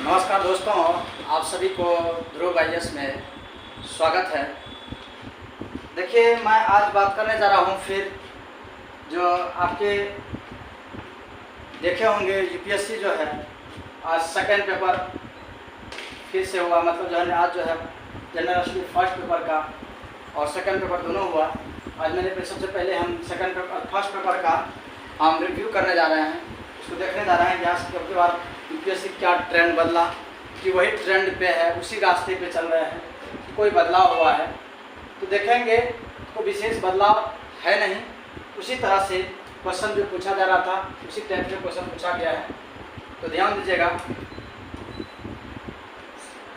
नमस्कार दोस्तों, आप सभी को ध्रुव आईएएस में स्वागत है। देखिए, मैं आज बात करने जा रहा हूँ फिर जो आपके देखे होंगे यूपीएससी जो है आज सेकंड पेपर फिर से हुआ। मतलब जो है आज जो है जनरल स्टडी फर्स्ट पेपर का और सेकंड पेपर दोनों हुआ। आज मैंने सबसे पहले हम फर्स्ट पेपर का हम रिव्यू करने जा रहे हैं, उसको देखने जा रहे हैं कि आज के बाद यूपीएससी क्या ट्रेंड बदला, कि वही ट्रेंड पे है, उसी रास्ते पे चल रहे हैं, कोई बदलाव हुआ है तो देखेंगे। कोई विशेष बदलाव है नहीं, उसी तरह से क्वेश्चन जो पूछा जा रहा था उसी टाइप से क्वेश्चन पूछा गया है। तो ध्यान दीजिएगा,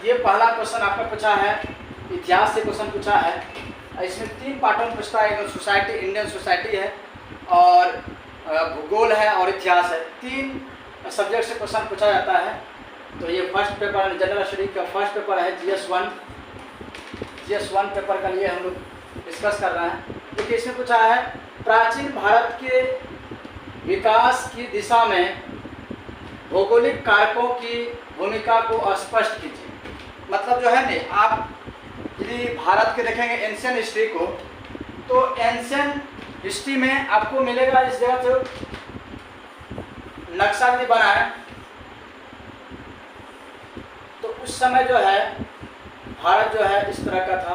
ये पहला क्वेश्चन आपका पूछा है, इतिहास से क्वेश्चन पूछा है। इसमें 3 पार्टों में पूछता है, सोसाइटी, इंडियन सोसाइटी है और भूगोल है और इतिहास है। 3 सब्जेक्ट से क्वेश्चन पूछा जाता है। तो ये फर्स्ट पेपर जनरल स्टडी का फर्स्ट पेपर है, GS1 पेपर का लिए हम लोग डिस्कस कर रहे हैं। देखिए, इसमें पूछा है प्राचीन भारत के विकास की दिशा में भौगोलिक कारकों की भूमिका को स्पष्ट कीजिए। मतलब जो है ना, आप यदि भारत के देखेंगे एंशियंट हिस्ट्री को, तो एंशियंट हिस्ट्री में आपको मिलेगा इस जगह जो नक्शा यदि बना है तो उस समय जो है भारत जो है इस तरह का था।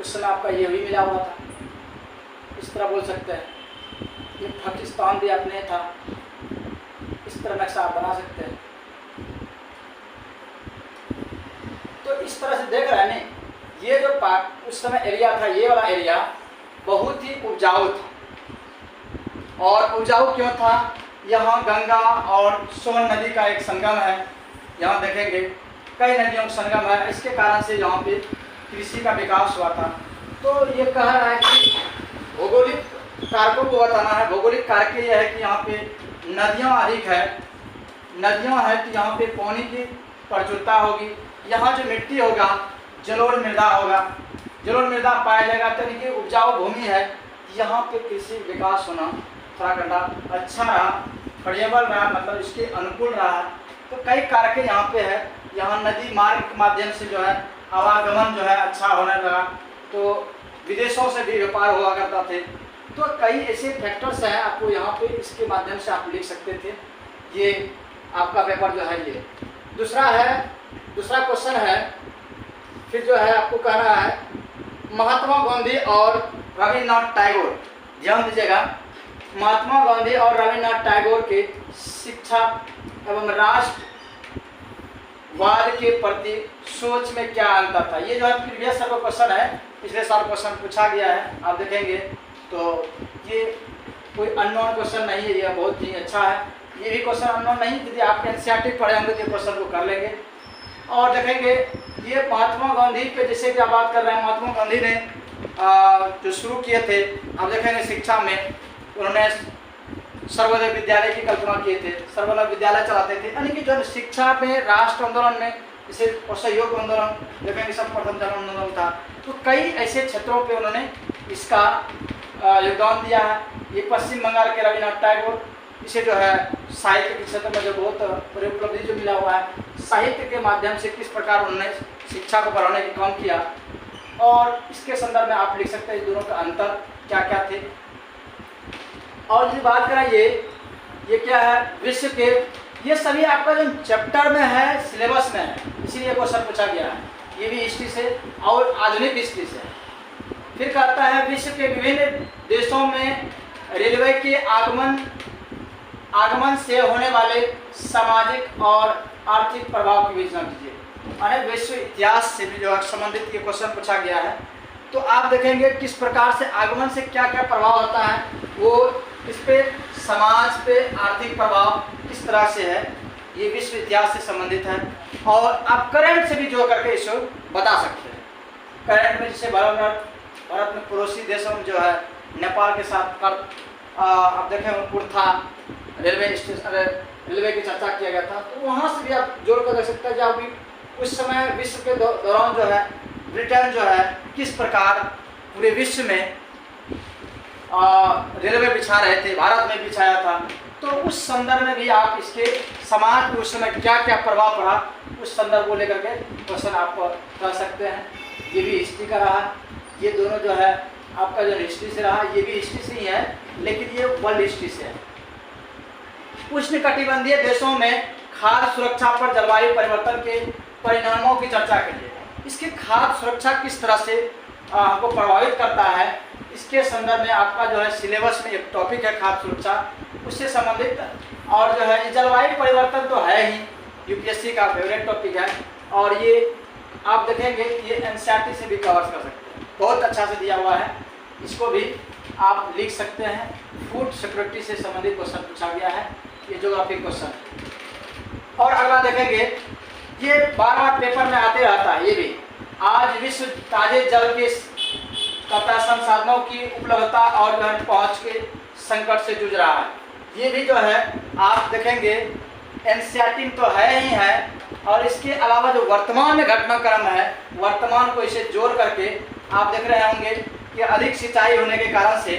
उस समय आपका ये भी मिला हुआ था, इस तरह बोल सकते हैं। ये पाकिस्तान भी अपने था, इस तरह नक्शा आप बना सकते हैं। तो इस तरह से देख रहे हैं ना, ये जो उस समय एरिया था, ये वाला एरिया बहुत ही उपजाऊ था। और उपजाऊ क्यों था? यहाँ गंगा और सोन नदी का एक संगम है। यहाँ देखेंगे कई नदियों का संगम है, इसके कारण से यहाँ पे कृषि का विकास हुआ था। तो ये कह रहा है कि भौगोलिक कारकों को बताना है। भौगोलिक कारक ये है कि यहाँ पे नदियाँ अधिक है, नदियाँ है तो यहाँ पे पानी की प्रचुरता होगी। यहाँ जो मिट्टी होगा जलोढ़ मृदा होगा, जलोढ़ मृदा पाया जाएगा, यानी कि उपजाऊ भूमि है। यहाँ पे कृषि विकास होना थोड़ा घंटा अच्छा रहा, फरिएबल रहा, मतलब इसके अनुकूल रहा। तो कई कारक यहाँ पे है। यहाँ नदी मार्ग के माध्यम से जो है आवागमन जो है अच्छा होने लगा, तो विदेशों से भी व्यापार हुआ करता थे। तो कई ऐसे फैक्टर्स हैं, आपको यहाँ पे इसके माध्यम से आप लिख सकते थे। ये आपका पेपर जो है ये दूसरा क्वेश्चन है। फिर जो है आपको कहना है महात्मा गांधी और रविन्द्रनाथ टैगोर। ध्यान दीजिएगा, महात्मा गांधी और रविन्द्रनाथ टैगोर के शिक्षा एवं राष्ट्रवाद के प्रति सोच में क्या अंतर था। ये जो है प्रीवियस साल का क्वेश्चन है, पिछले साल क्वेश्चन पूछा गया है। आप देखेंगे तो ये कोई अननोन क्वेश्चन नहीं है, ये बहुत ही अच्छा है। ये भी क्वेश्चन अननोन नहीं, यदि आप एनसीईआरटी पढ़े होंगे तो क्वेश्चन को कर लेंगे। और देखेंगे ये महात्मा गांधी पे जैसे कि आप बात कर रहे हैं, महात्मा गांधी ने जो शुरू किए थे, आप देखेंगे शिक्षा में उन्होंने सर्वोदय विद्यालय की कल्पना किए थे, सर्वोदय विद्यालय चलाते थे। यानी कि जो शिक्षा में राष्ट्र आंदोलन में जैसे असहयोग आंदोलन देखेंगे, सब प्रथम जन आंदोलन था। तो कई ऐसे क्षेत्रों पे उन्होंने इसका योगदान दिया है। ये पश्चिम बंगाल के रविन्द्रनाथ टैगोर, इसे जो है साहित्य के क्षेत्र में जो बहुत बड़ी उपलब्धि जो मिला हुआ है, साहित्य के माध्यम से किस प्रकार उन्होंने शिक्षा को बढ़ाने का काम किया, और इसके संदर्भ में आप लिख सकते हैं दोनों का अंतर क्या क्या थे। और यदि बात करें ये क्या है विश्व के, ये सभी आपका जो चैप्टर में है, सिलेबस में है, इसीलिए क्वेश्चन पूछा गया है। ये भी हिस्ट्री से और आधुनिक हिस्ट्री से। फिर कहता है विश्व के विभिन्न देशों में रेलवे के आगमन से होने वाले सामाजिक और आर्थिक प्रभाव की विवेचना कीजिए। माने विश्व इतिहास से भी जो संबंधित ये क्वेश्चन पूछा गया है। तो आप देखेंगे किस प्रकार से आगमन से क्या क्या प्रभाव होता है, वो इस पे समाज पे आर्थिक प्रभाव किस तरह से है, ये विश्व इतिहास से संबंधित है। और आप करंट से भी जोड़ करके इसको बता सकते हैं। करंट में जैसे भारत में पड़ोसी देशों में जो है नेपाल के साथ आप देखें कुर्था रेलवे स्टेशन, रेलवे की चर्चा किया गया था, तो वहाँ से भी आप जोड़ कर देख सकते हैं। जब भी उस समय विश्व के दौरान जो है ब्रिटेन जो है किस प्रकार पूरे विश्व में रेलवे बिछा रहे थे, भारत में बिछाया था। तो उस संदर्भ में भी आप इसके समाज में उस समय क्या क्या प्रभाव पड़ा उस संदर्भ को लेकर के क्वेश्चन आप कर सकते हैं। ये भी हिस्ट्री का रहा, ये दोनों जो है आपका जो हिस्ट्री से रहा, ये भी हिस्ट्री से ही है, लेकिन ये वर्ल्ड हिस्ट्री से है। उष्णकटिबंधीय देशों में खाद्य सुरक्षा पर जलवायु परिवर्तन के परिणामों की चर्चा के लिए इसकी खाद्य सुरक्षा किस तरह से हमको प्रभावित करता है, इसके संदर्भ में आपका जो है सिलेबस में एक टॉपिक है खाद्य सुरक्षा, उससे संबंधित। और जो है जलवायु परिवर्तन तो है ही, यूपीएससी का फेवरेट टॉपिक है, और ये आप देखेंगे ये एनसीईआरटी से भी कवर कर सकते हैं, बहुत अच्छा से दिया हुआ है, इसको भी आप लिख सकते हैं। फूड सिक्योरिटी से संबंधित क्वेश्चन पूछा गया है, ये ज्योग्राफी क्वेश्चन। और अगला देखेंगे, ये बार बार पेपर में आते रहता है, ये भी आज विश्व ताजे जल के तथा संसाधनों की उपलब्धता और जो है पहुँच के संकट से जूझ रहा है। ये भी जो है आप देखेंगे एनसीईआरटी तो है ही है, और इसके अलावा जो वर्तमान में घटनाक्रम है, वर्तमान को इसे जोड़ करके आप देख रहे होंगे कि अधिक सिंचाई होने के कारण से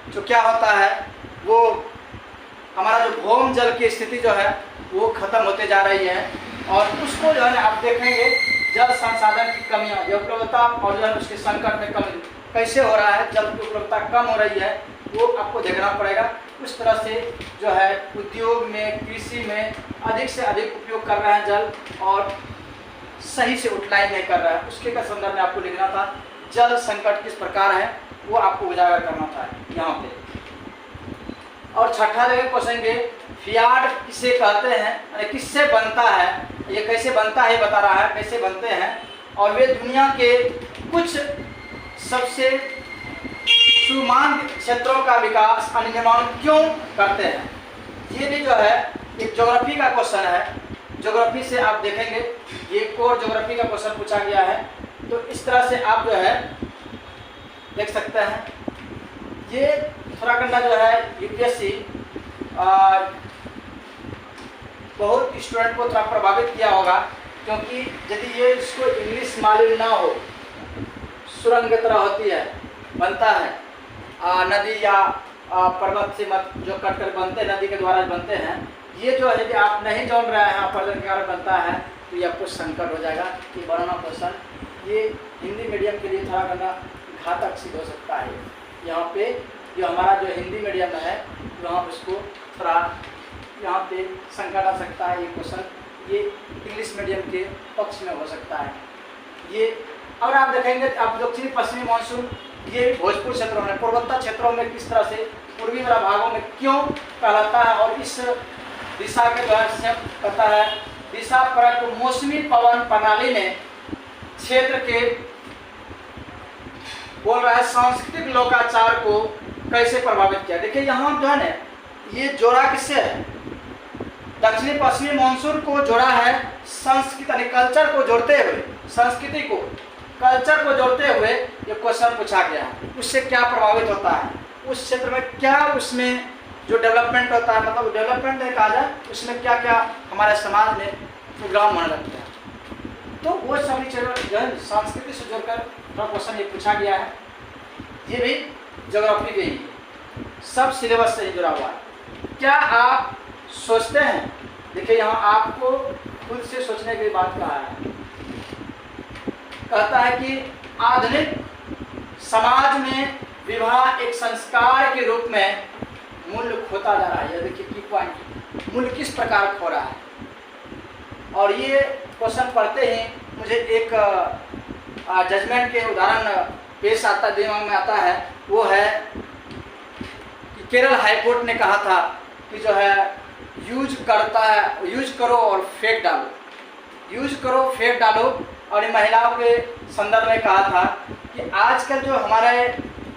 जो क्या होता है, वो हमारा जो भौम जल की स्थिति जो है वो खत्म होते जा रही है, और उसको जो है ना आप देखेंगे जल संसाधन की कमियां, जो उपलब्धता और जो है उसके संकट में कमी कैसे हो रहा है, जल की उपलब्धता कम हो रही है, वो आपको देखना पड़ेगा। उस तरह से जो है उद्योग में, कृषि में अधिक से अधिक उपयोग कर रहे हैं जल, और सही से यूटिलाइज नहीं कर रहा है, उसके का संदर्भ में आपको लिखना था। जल संकट किस प्रकार है वो आपको उजागर करना था यहाँ पे। और छठा जगह क्वेश्चन के फियार्ड किसे कहते हैं, यानी किससे बनता है, ये कैसे बनता है बता रहा है, कैसे बनते हैं, और वे दुनिया के कुछ सबसे सुमांग क्षेत्रों का विकास निर्माण क्यों करते हैं। ये भी जो है एक ज्योग्राफी का क्वेश्चन है, ज्योग्राफी से आप देखेंगे, ये कोर ज्योग्राफी का क्वेश्चन पूछा गया है, तो इस तरह से आप जो है देख सकते हैं। ये उत्तराखंड जो है यूपीएससी बहुत स्टूडेंट को थोड़ा प्रभावित किया होगा, क्योंकि यदि ये इसको इंग्लिश मालूम ना हो, सुरंग की तरह होती है, बनता है नदी या पर्वत से मत जो कट कर बनते हैं, नदी के द्वारा बनते हैं, ये जो है यदि आप नहीं जान रहे हैं पर्वत के कारण बनता है तो ये आपको संकट हो जाएगा कि बनाना क्वेश्चन ये हिंदी मीडियम के लिए थोड़ा करना घातक सिद्ध हो सकता है। यहाँ पे जो हमारा जो हिंदी मीडियम है वहाँ उसको थोड़ा यहाँ पे संकट आ सकता है, ये क्वेश्चन ये इंग्लिश मीडियम के पक्ष में हो सकता है ये। और आप देखेंगे आप दक्षिणी पश्चिमी मानसून ये भोजपुर क्षेत्रों में, पूर्वोत्तर क्षेत्रों में किस तरह से पूर्वी वाला भागों में क्यों कहलाता है, और इस दिशा के द्वारा से कहता है दिशा परक मौसमी पवन प्रणाली ने क्षेत्र के बोल रहा है सांस्कृतिक लोकाचार को कैसे प्रभावित किया। देखिए यहाँ जो है ना ये जोड़ा किससे है, दक्षिणी पश्चिमी मानसून को जोड़ा है संस्कृति यानी कल्चर को जोड़ते हुए, संस्कृति को कल्चर को जोड़ते हुए ये क्वेश्चन पूछा गया है। उससे क्या प्रभावित होता है, उस क्षेत्र में क्या उसमें जो डेवलपमेंट होता है, मतलब डेवलपमेंट नहीं कहा जाए, उसमें क्या क्या हमारे समाज में प्रोग्राम होने लगते हैं, तो वो सभी चीज़ें जो है संस्कृति से जोड़कर थोड़ा क्वेश्चन ये पूछा गया है। ये भी ज्योग्राफी के ही सब सिलेबस से ही जुड़ा हुआ है। क्या आप सोचते हैं, देखिए यहाँ आपको खुद से सोचने की बात कहा है, कहता है कि आधुनिक समाज में विवाह एक संस्कार के रूप में मूल्य खोता जा रहा है। देखिए की पॉइंट, मूल्य किस प्रकार खो रहा है। और ये क्वेश्चन पढ़ते ही मुझे एक जजमेंट के उदाहरण पेश आता दिमाग में आता है, वो है कि केरल हाईकोर्ट ने कहा था कि जो है यूज करो और फेंक डालो, यूज करो फेंक डालो। और ये महिलाओं के संदर्भ में कहा था कि आजकल जो हमारे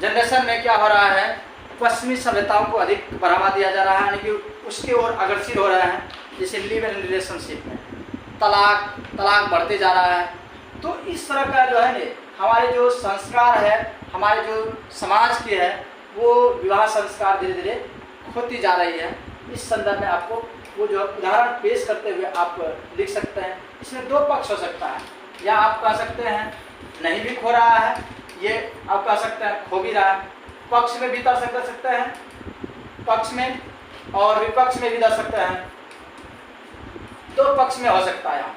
जनरेशन में क्या हो रहा है, पश्चिमी सभ्यताओं को अधिक बढ़ावा दिया जा रहा है, यानी कि उसके ओर अग्रसर हो रहे हैं, जैसे लिव इन रिलेशनशिप में तलाक बढ़ते जा रहा है। तो इस तरह का जो है ना हमारे जो संस्कार है, हमारे जो समाज के है, वो विवाह संस्कार धीरे धीरे खोती जा रही है। इस संदर्भ में आपको वो जो उदाहरण पेश करते हुए आप लिख सकते हैं। इसमें दो पक्ष हो सकता है, या आप कह सकते हैं नहीं भी खो रहा है, ये आप कह सकते हैं खो भी रहा है। पक्ष में भी कर सकते हैं, पक्ष में और विपक्ष में भी दे सकते हैं, दो पक्ष में हो सकता है। यहाँ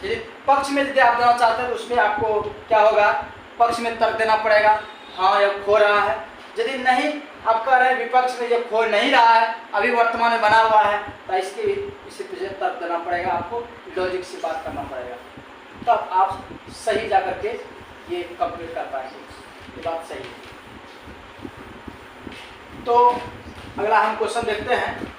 यदि पक्ष में यदि आप देना चाहते हैं तो उसमें आपको क्या होगा, पक्ष में तर्क देना पड़ेगा, हाँ यह खो रहा है। यदि नहीं आप कह रहे हैं विपक्ष में ये खो नहीं रहा है, अभी वर्तमान में बना हुआ है, तो इसी पीछे तर्क देना पड़ेगा, आपको लॉजिक से बात करना पड़ेगा, तब आप सही जा करके ये कंप्लीट कर पाएंगे। ये बात सही है। तो अगला हम क्वेश्चन देखते हैं।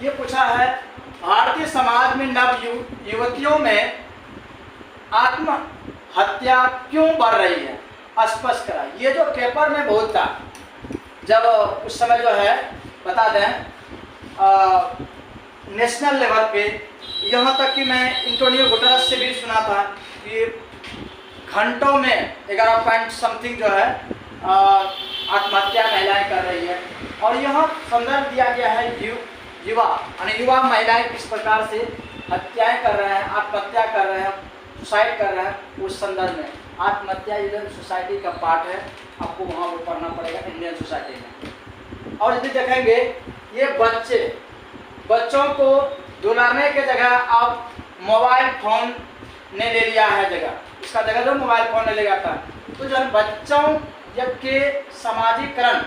ये पूछा है, भारतीय समाज में नव युवतियों में आत्महत्या क्यों बढ़ रही है, स्पष्ट करा। ये जो पेपर में बहुत था, जब उस समय जो है बता दें नेशनल लेवल पे, यहाँ तक कि मैं एंटोनियो गुटेरेस से भी सुना था कि घंटों में 11 पॉइंट समथिंग जो है आत्महत्या महिलाएं कर रही है। और यहाँ संदर्भ दिया गया है युवा महिलाएं किस प्रकार से हत्याएं कर रहे हैं, आत्महत्या कर रहे हैं, सुसाइड कर रहे हैं। उस संदर्भ में आत्महत्या इंडियन सोसाइटी का पार्ट है, आपको वहाँ पर पढ़ना पड़ेगा इंडियन सोसाइटी में। और यदि देखेंगे ये बच्चों को दुलारने के जगह अब मोबाइल फोन ने ले लिया है जगह, इसका जगह जो मोबाइल फोन ने ले जाता है। तो जो बच्चों के सामाजिकरण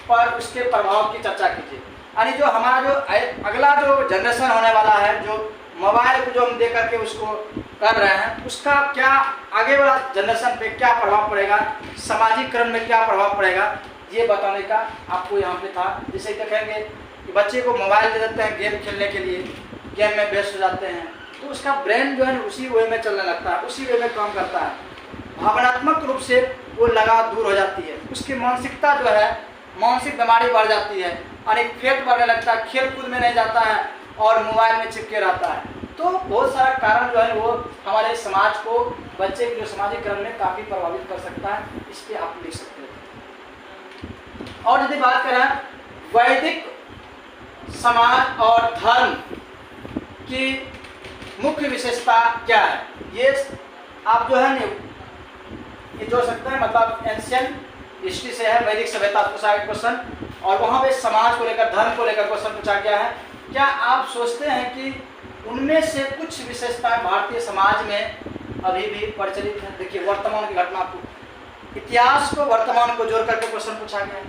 पर उसके प्रभाव की चर्चा कीजिए। यानी जो हमारा जो अगला जो जनरेशन होने वाला है, जो मोबाइल को जो हम दे करके उसको कर रहे हैं, उसका क्या आगे वाला जनरेशन पे क्या प्रभाव पड़ेगा, सामाजिकरण में क्या प्रभाव पड़ेगा, ये बताने का आपको यहाँ पे था। जैसे देखेंगे कि बच्चे को मोबाइल दे देते हैं गेम खेलने के लिए, गेम में व्यस्त हो जाते हैं, तो उसका ब्रेन जो है उसी वे में चलने लगता है, उसी वे में काम करता है, भावनात्मक रूप से वो लगाव दूर हो जाती है, उसकी मानसिकता जो है मानसिक बीमारी बढ़ जाती है, अनेक फेट बढ़ने लगता है, खेल कूद में नहीं जाता है और मोबाइल में चिपके रहता है। तो बहुत सारा कारण जो है वो हमारे समाज को, बच्चे के जो सामाजिकरण में काफ़ी प्रभावित कर सकता है, इस पर आप लिख सकते हैं। और यदि बात करें वैदिक समाज और धर्म की मुख्य विशेषता क्या है, ये आप जो है ये जोड़ सकते हैं, मतलब एंशियंट हिस्ट्री से है, वैदिक सभ्यता पूछा गया क्वेश्चन, और वहाँ पे समाज को लेकर, धर्म को लेकर क्वेश्चन पूछा गया है। क्या आप सोचते हैं कि उनमें से कुछ विशेषताएं भारतीय समाज में अभी भी प्रचलित हैं? देखिए वर्तमान की घटना को, इतिहास को वर्तमान को जोड़ करके क्वेश्चन पूछा गया है,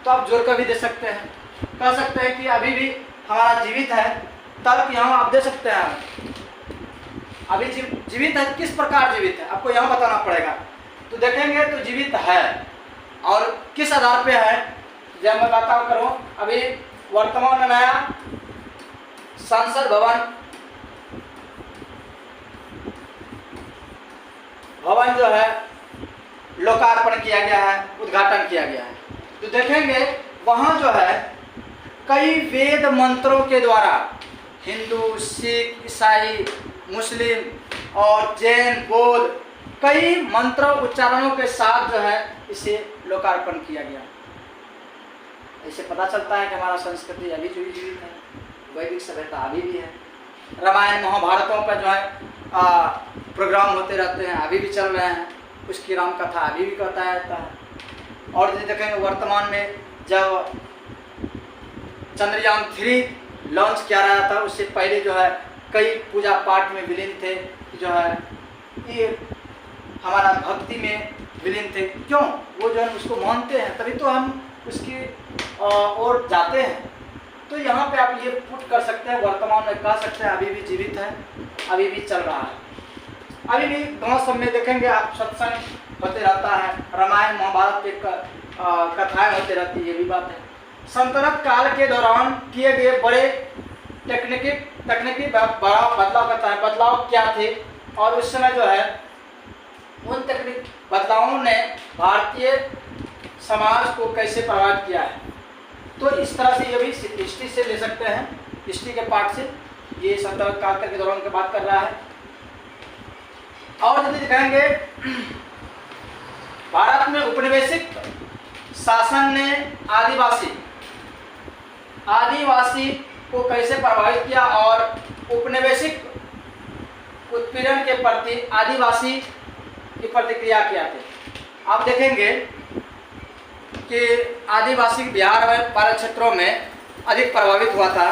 तो आप जोड़ कर भी दे सकते हैं, कह सकते हैं कि अभी भी हमारा जीवित है, तर्क यहाँ आप दे सकते हैं, अभी जीवित है, किस प्रकार जीवित है आपको यहाँ बताना पड़ेगा। तो देखेंगे तो जीवित है और किस आधार पे है, जब मैं बात करूँ, अभी वर्तमान में नया संसद भवन जो है लोकार्पण किया गया है, उद्घाटन किया गया है। तो देखेंगे वहाँ जो है कई वेद मंत्रों के द्वारा हिंदू, सिख, ईसाई, मुस्लिम और जैन, बौद्ध, कई मंत्रों उच्चारणों के साथ जो है इसे लोकार्पण किया गया। इससे पता चलता है कि हमारा संस्कृति अभी जो जीवित है, वैदिक सभ्यता अभी भी है। रामायण महाभारतों पर जो है प्रोग्राम होते रहते हैं, अभी भी चल रहे हैं, उसकी राम कथा अभी भी बताया जाता है। और यदि देखेंगे वर्तमान में जब चंद्रयान 3 लॉन्च किया रहा था, उससे पहले जो है कई पूजा पाठ में विलीन थे, जो है ये हमारा भक्ति में विलीन थे। क्यों? वो जो है उसको मानते हैं, तभी तो हम उसकी ओर जाते हैं। तो यहाँ पे आप ये पुट कर सकते हैं, वर्तमान में कह सकते हैं अभी भी जीवित है, अभी भी चल रहा है। अभी भी गाँव सब में देखेंगे आप सत्संग होते रहता है, रामायण महाभारत के कथाएं होती रहती है, ये भी बात है। सल्तनत काल के दौरान किए गए बड़े तकनीकी बदलाव क्या थे, और उस समय जो है उन तकनीकी बदलावों ने भारतीय समाज को कैसे प्रभावित किया है। तो इस तरह से ये भी हिस्ट्री से ले सकते हैं, हिस्ट्री के पार्ट से, ये सल्तनत काल के दौरान की बात कर रहा है। और यदि दिखाएंगे भारत में उपनिवेशिक शासन ने आदिवासी को कैसे प्रभावित किया, और उपनिवेशिक उत्पीड़न के प्रति आदिवासी की प्रतिक्रिया क्या थी। आप देखेंगे कि आदिवासी बिहार वाले क्षेत्रों में अधिक प्रभावित हुआ था।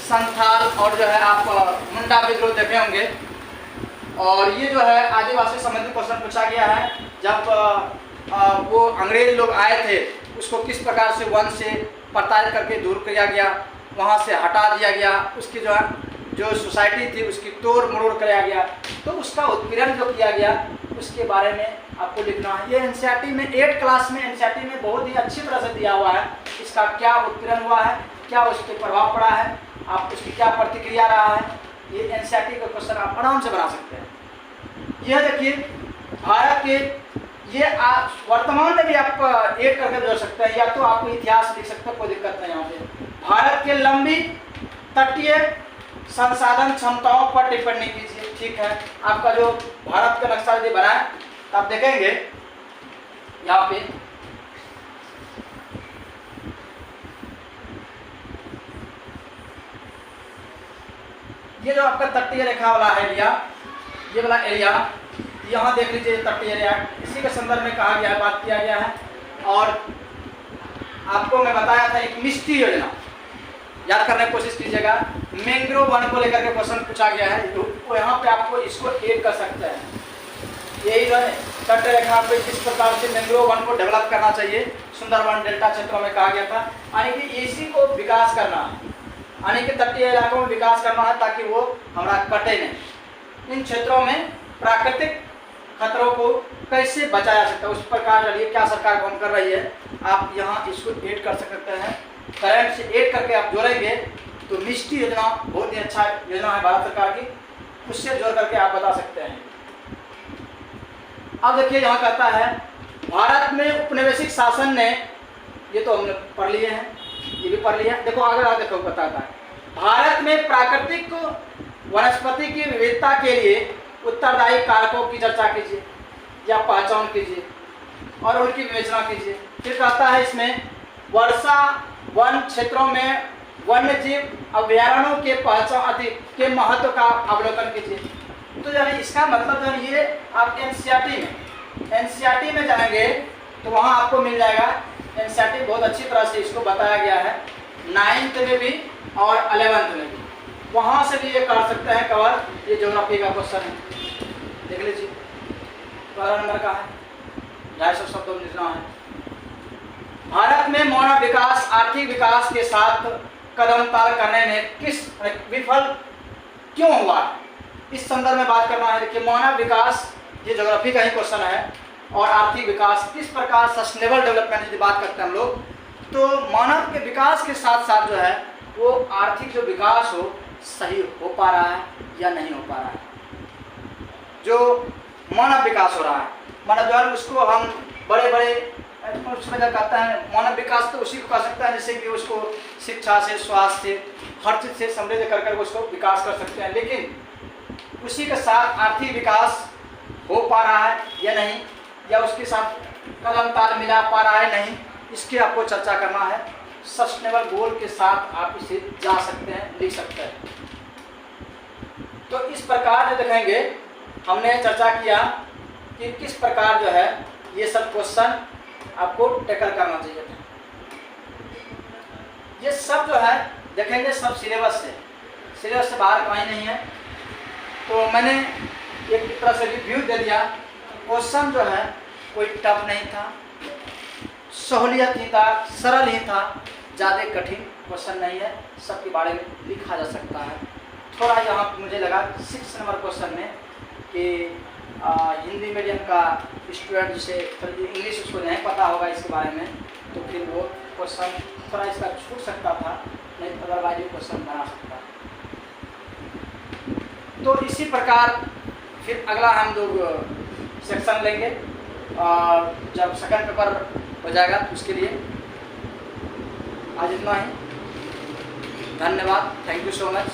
संथाल और जो है आप मुंडा विद्रोह देखे होंगे। और ये जो है आदिवासी संबंधित क्वेश्चन पूछा गया है। जब वो अंग्रेज लोग आए थे उसको किस प्रकार से वन से प्रताड़ित करके दूर किया गया, वहाँ से हटा दिया गया, उसकी जो सोसाइटी थी उसकी तोड़ मरोड़ किया गया, तो उसका उत्पीड़न जो किया गया उसके बारे में आपको लिखना है। ये एनसीईआरटी में 8 क्लास में एनसीईआरटी में बहुत ही अच्छी तरह से दिया हुआ है। इसका क्या उत्पीड़न हुआ है, क्या उसके प्रभाव पड़ा है, आप उसकी क्या प्रतिक्रिया रहा है, ये एनसीईआरटी का क्वेश्चन आप आराम से बना सकते हैं। यह देखिए भारत के ये आप वर्तमान में भी आप एक करके जोड़ सकते हैं, या तो आपको इतिहास लिख सकते हैं, कोई दिक्कत नहीं। यहाँ पे भारत के लंबी तटीय संसाधन क्षमताओं पर टिप्पणी कीजिए। ठीक है, आपका जो भारत का नक्शा यदि बनाए तो आप देखेंगे यहाँ पे ये जो आपका तटीय रेखा वाला एरिया, ये वाला एरिया यहाँ देख लीजिए, तटीय एरिया इसी के संदर्भ में कहा गया है, बात किया गया है। और आपको मैं बताया था एक मिष्टी योजना, याद करने की कोशिश कीजिएगा। मैंग्रोव वन को लेकर के क्वेश्चन पूछा गया है, तो यहाँ पे आपको इसको ऐड कर सकते हैं। यही जो है तट रेखा पे किस प्रकार से मैंग्रोव वन को डेवलप करना चाहिए, सुंदरवन डेल्टा क्षेत्रों में कहा गया था। यानी कि इसी को विकास करना है, यानी कि तटीय इलाकों में विकास करना है ताकि वो हमारा कटे नहीं। इन क्षेत्रों में प्राकृतिक खतरों को कैसे बचाया सकता है, उस प्रकार के लिए क्या सरकार काम कर रही है, आप यहाँ इसको ऐड कर सकते हैं। करंट से ऐड करके आप जोड़ेंगे तो मिष्टी योजना बहुत ही अच्छा योजना है भारत सरकार की, उससे जोड़ करके आप बता सकते हैं। अब देखिए यहाँ कहता है भारत में उपनिवेशिक शासन ने, ये तो हमने पढ़ लिए हैं, ये भी पढ़ लिया। देखो आगे देखो बताता है, भारत में प्राकृतिक वनस्पति की विविधता के लिए उत्तरदायी कारकों की चर्चा कीजिए या पहचान कीजिए और उनकी विवेचना कीजिए। फिर कहता है इसमें वर्षा वन क्षेत्रों में वन्य जीव अभ्यारण्यों के पहचान के महत्व का अवलोकन कीजिए। तो यानी इसका मतलब जो ये आप एनसीईआरटी में जाएंगे तो वहाँ आपको मिल जाएगा। एनसीईआरटी बहुत अच्छी तरह से इसको बताया गया है, 9th में भी और 11th में भी, वहाँ से भी ये कर सकते हैं कवर। ये ज्योग्राफी का क्वेश्चन है, देख लीजिए, 12 नंबर का है, 250 शब्दों में लिखना है। भारत में मानव विकास आर्थिक विकास के साथ कदम ताल करने में किस विफल क्यों हुआ है, इस संदर्भ में बात करना है। देखिए मानव विकास, ये ज्योग्राफी का ही क्वेश्चन है, और आर्थिक विकास किस प्रकार सस्टेनेबल डेवलपमेंट यदि बात करते हैं हम लोग, तो मानव के विकास के साथ साथ जो है वो आर्थिक जो विकास हो सही हो पा रहा है या नहीं हो पा रहा है। जो मानव विकास हो रहा है, मानव जो है उसको हम बड़े बड़े उसमें जब कहते हैं मानव विकास, तो उसी को कह सकता है जैसे कि उसको शिक्षा से, स्वास्थ्य से, हर चीज़ से समृद्ध कर कर उसको विकास कर सकते हैं। लेकिन उसी के साथ आर्थिक विकास हो पा रहा है या नहीं, या उसके साथ कदम ताल मिला पा रहा है नहीं, इसकी आपको चर्चा करना है। सस्टेनेबल गोल के साथ आप इसे जा सकते हैं, लिख सकते हैं। तो इस प्रकार जो देखेंगे हमने चर्चा किया कि किस प्रकार जो है ये सब क्वेश्चन आपको टैकल करना चाहिए था। ये सब जो है देखेंगे सब सिलेबस से बाहर कहीं नहीं है। तो मैंने एक तरह से रिव्यू दे दिया। क्वेश्चन जो है कोई टफ नहीं था, सहूलियत ही था, सरल ही था, ज़्यादा कठिन क्वेश्चन नहीं है, सबके बारे में लिखा जा सकता है। थोड़ा यहाँ मुझे लगा 6 नंबर क्वेश्चन में कि हिंदी मीडियम का स्टूडेंट जिसे इंग्लिश उसको नहीं पता होगा इसके बारे में, तो फिर वो क्वेश्चन थोड़ा इसका छूट सकता था, नहीं तो अदरवाइज क्वेश्चन बना सकता। तो इसी प्रकार फिर अगला हम लोग सेक्शन लेंगे, और जब सेकंड पेपर हो जाएगा तो उसके लिए आज इतना ही। धन्यवाद, थैंक यू सो मच।